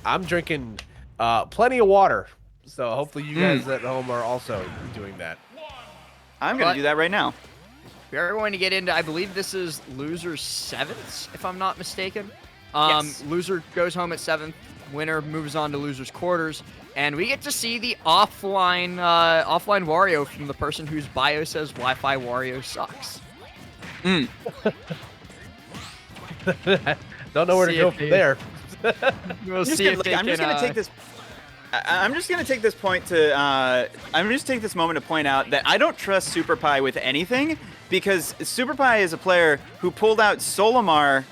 I'm drinking plenty of water. So hopefully you guys at home are also doing that. I'm going to do that right now. We are going to get into, I believe this is loser's 7th, if I'm not mistaken. Yes. Loser goes home at 7th. Winner moves on to loser's quarters. And we get to see the offline Wario from the person whose bio says Wi-Fi Wario sucks. Don't know where to go from there. We'll see if I'm just going to take this. I'm just going to take this point to. I'm just take this moment to point out that I don't trust SuperPIE with anything because SuperPIE is a player who pulled out Solimar.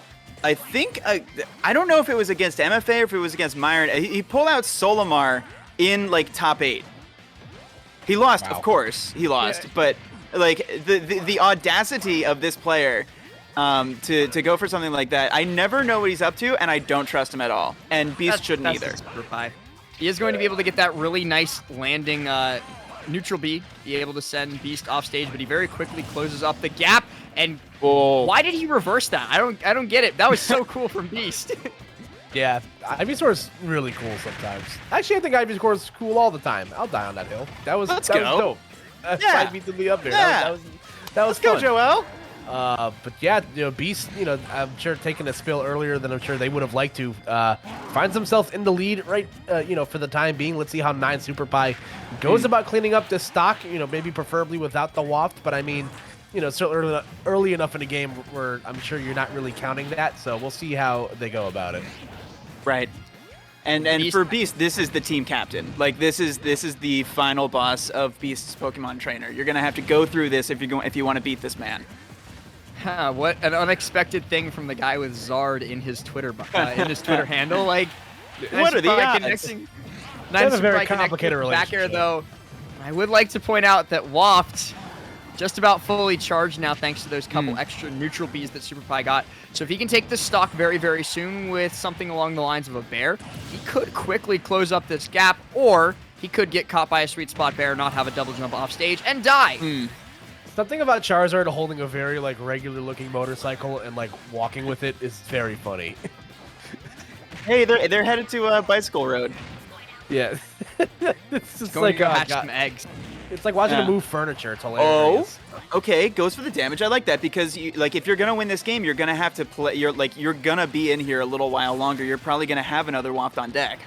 I think I don't know if it was against MFA or if it was against Myron. He pulled out Solimar in like top 8. He lost, of course. He lost, but like the audacity of this player to go for something like that. I never know what he's up to, and I don't trust him at all. And Beast shouldn't either. SuperPIE. He is going to be able to get that really nice landing neutral B, be able to send Beast off stage, but he very quickly closes up the gap. And why did he reverse that? I don't get it. That was so cool from Beast. Yeah, Ivysaur is really cool sometimes. Actually, I think Ivysaur is cool all the time. I'll die on that hill. That was dope. Yeah. 5 meters up there. Yeah. That was Let's fun. go, Joel. But yeah, Beast, I'm sure taking a spill earlier than I'm sure they would have liked to, finds himself in the lead right, for the time being. Let's see how 9superPIE goes about cleaning up this stock, maybe preferably without the waft, but I mean, still early enough in the game where I'm sure you're not really counting that, so we'll see how they go about it. Right. And for Beast, this is the team captain. Like this is the final boss of Beast's Pokemon trainer. You're gonna have to go through this if you want to beat this man. What an unexpected thing from the guy with Zard in his Twitter handle. Like, what are the odds? They have a very complicated relationship. Back air, though, I would like to point out that Waft just about fully charged now thanks to those couple extra neutral Bs that SuperPIE got. So if he can take this stock very, very soon with something along the lines of a bear, he could quickly close up this gap, or he could get caught by a sweet spot bear, not have a double jump off stage, and die. Something about Charizard holding a very regular-looking motorcycle and walking with it is very funny. Hey, they're headed to Bicycle Road. Yeah, it's just Going to hatch some eggs. It's like watching him move furniture. It's hilarious. Oh, okay, goes for the damage. I like that because if you're gonna win this game, you're gonna have to play. You're gonna be in here a little while longer. You're probably gonna have another Waft on deck.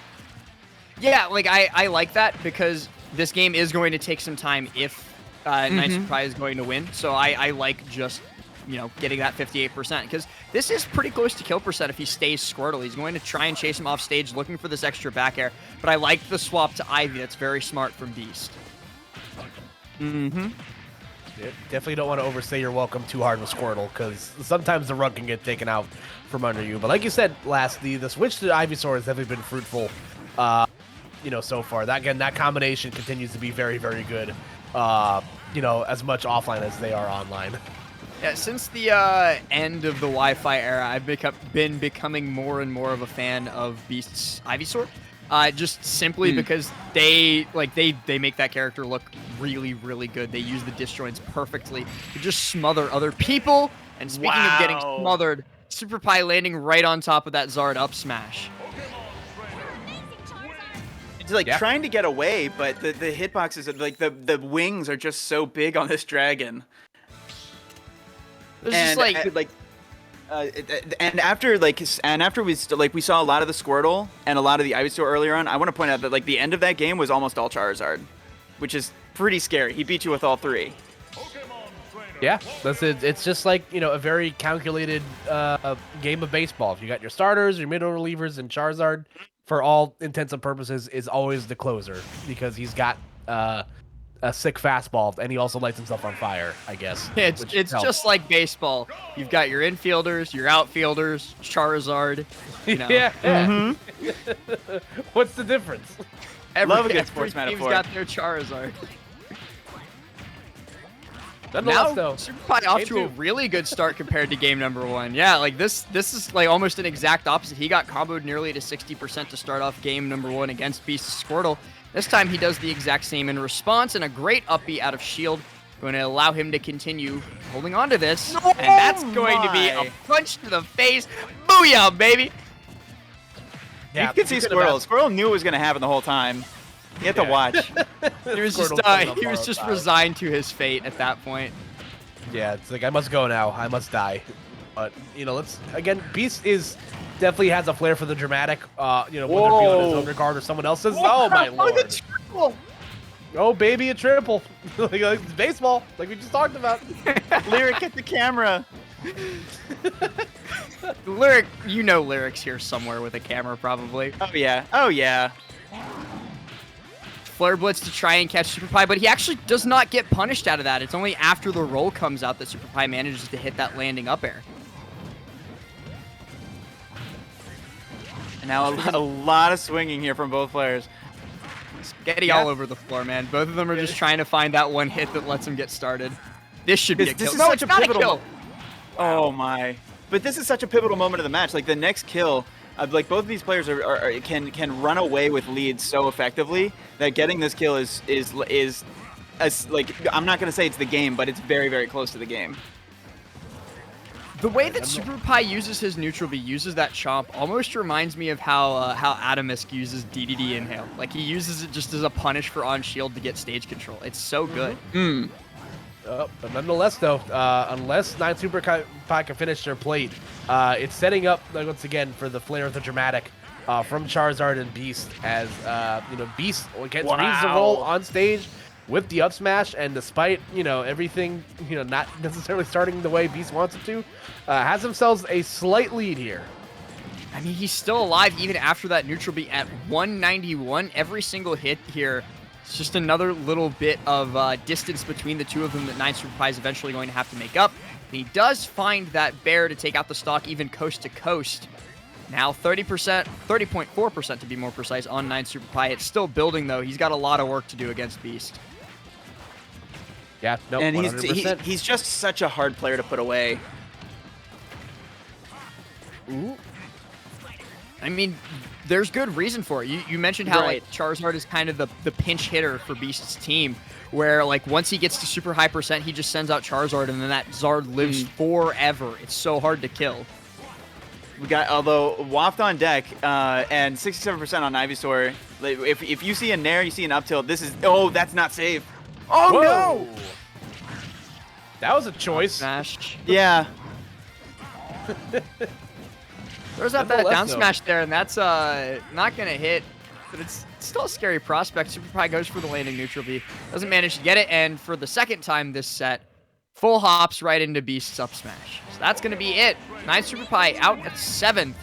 Yeah, I like that because this game is going to take some time if 9superPIE is going to win. So I like just getting that 58% because this is pretty close to kill percent if he stays Squirtle. He's going to try and chase him off stage looking for this extra back air. But I like the swap to Ivy. That's very smart from Beast. Yeah, definitely don't want to overstay your welcome too hard with Squirtle because sometimes the rug can get taken out from under you. But like you said, lastly, the switch to Ivysaur has definitely been fruitful. So far. That combination continues to be very, very good. As much offline as they are online. Yeah, since the end of the Wi-Fi era, I've been becoming more and more of a fan of Beast's Ivysaur. Just simply because they make that character look really, really good. They use the disjoints perfectly to just smother other people. And speaking of getting smothered, SuperPIE landing right on top of that Zard up smash. It's trying to get away, but the hitboxes, the wings are just so big on this dragon. It's and after we saw a lot of the Squirtle and a lot of the Ivysaur earlier on, I want to point out that the end of that game was almost all Charizard, which is pretty scary. He beat you with all 3. Yeah, that's it. It's just a very calculated game of baseball. If you got your starters, your middle relievers, and Charizard, for all intents and purposes, is always the closer because he's got a sick fastball and he also lights himself on fire, I guess. It's just like baseball. You've got your infielders, your outfielders, Charizard. Yeah. What's the difference? Love a good sports metaphor. Team's got their Charizard. Now, SuperPIE off to a really good start compared to game number 1. Yeah, this is almost an exact opposite. He got comboed nearly to 60% to start off game number 1 against Beast Squirtle. This time he does the exact same in response, and a great up B out of shield. Going to allow him to continue holding on to this. And that's going to be a punch to the face. Booyah, baby! Yeah, you could see could've Squirrel. asked- Squirrel knew what was going to happen the whole time. You have to Yeah. watch. He was Squirtle just pulling up he was borrowed just time. resigned to his fate at that point. Yeah, it's like I must go now. I must die. But you know, let's again. Beast is definitely has a flair for the dramatic. You know, whether it be on his Whoa. own regard or someone else's. Oh my lord! the triple. Oh baby, a triple. like it's baseball, like we just talked about. Lyric at the camera. Lyric, you know Lyric's here somewhere with a camera probably. Oh yeah. Oh yeah. Flare Blitz to try and catch SuperPIE, but he actually does not get punished out of that. It's only after the roll comes out that SuperPIE manages to hit that landing up air. And now a lot of swinging here from both players. Spaghetti all over the floor, man. Both of them are just trying to find that one hit that lets him get started. This should be a This kill. is No, such it's a not pivotal kill. Oh my! But this is such a pivotal moment of the match. Like the next kill, like both of these players can run away with leads so effectively that getting this kill is like I'm not gonna say it's the game, but it's very very close to the game. The way that SuperPIE uses his neutral B, uses that chomp, almost reminds me of how Atomisk uses DDD Inhale. Like he uses it just as a punish for on shield to get stage control. It's so good. But nonetheless, though, unless 9superPIE can finish their plate, it's setting up like, once again for the flair of the dramatic from Charizard and Beast as you know Beast reads the roll on stage with the up smash, and despite everything not necessarily starting the way Beast wants it to, has themselves a slight lead here. I mean, he's still alive even after that neutral B at 191. Every single hit here, it's just another little bit of distance between the two of them that 9superPIE is eventually going to have to make up. And he does find that bear to take out the stock even coast to coast. Now 30%, 30.4% to be more precise on 9superPIE. It's still building though. He's got a lot of work to do against Beast. Yeah, no, And 100%. he's just such a hard player to put away. Ooh. I mean, there's good reason for it. You mentioned how Right. like Charizard is kind of the pinch hitter for Beast's team, where like once he gets to super high percent, he just sends out Charizard, and then that Zard lives forever. It's so hard to kill. We got although Waft on deck and 67% on Ivysaur. Like, if you see a Nair, you see an up tilt. This is that's not safe. Oh Whoa! no! That was a choice. Smash. Yeah. There's that Nonetheless, down though. smash there, and that's not gonna hit, but it's still a scary prospect. SuperPIE goes for the landing neutral B, doesn't manage to get it, and for the second time this set, full hops right into Beast's up smash. So that's gonna be it. 9superPIE out at 7th.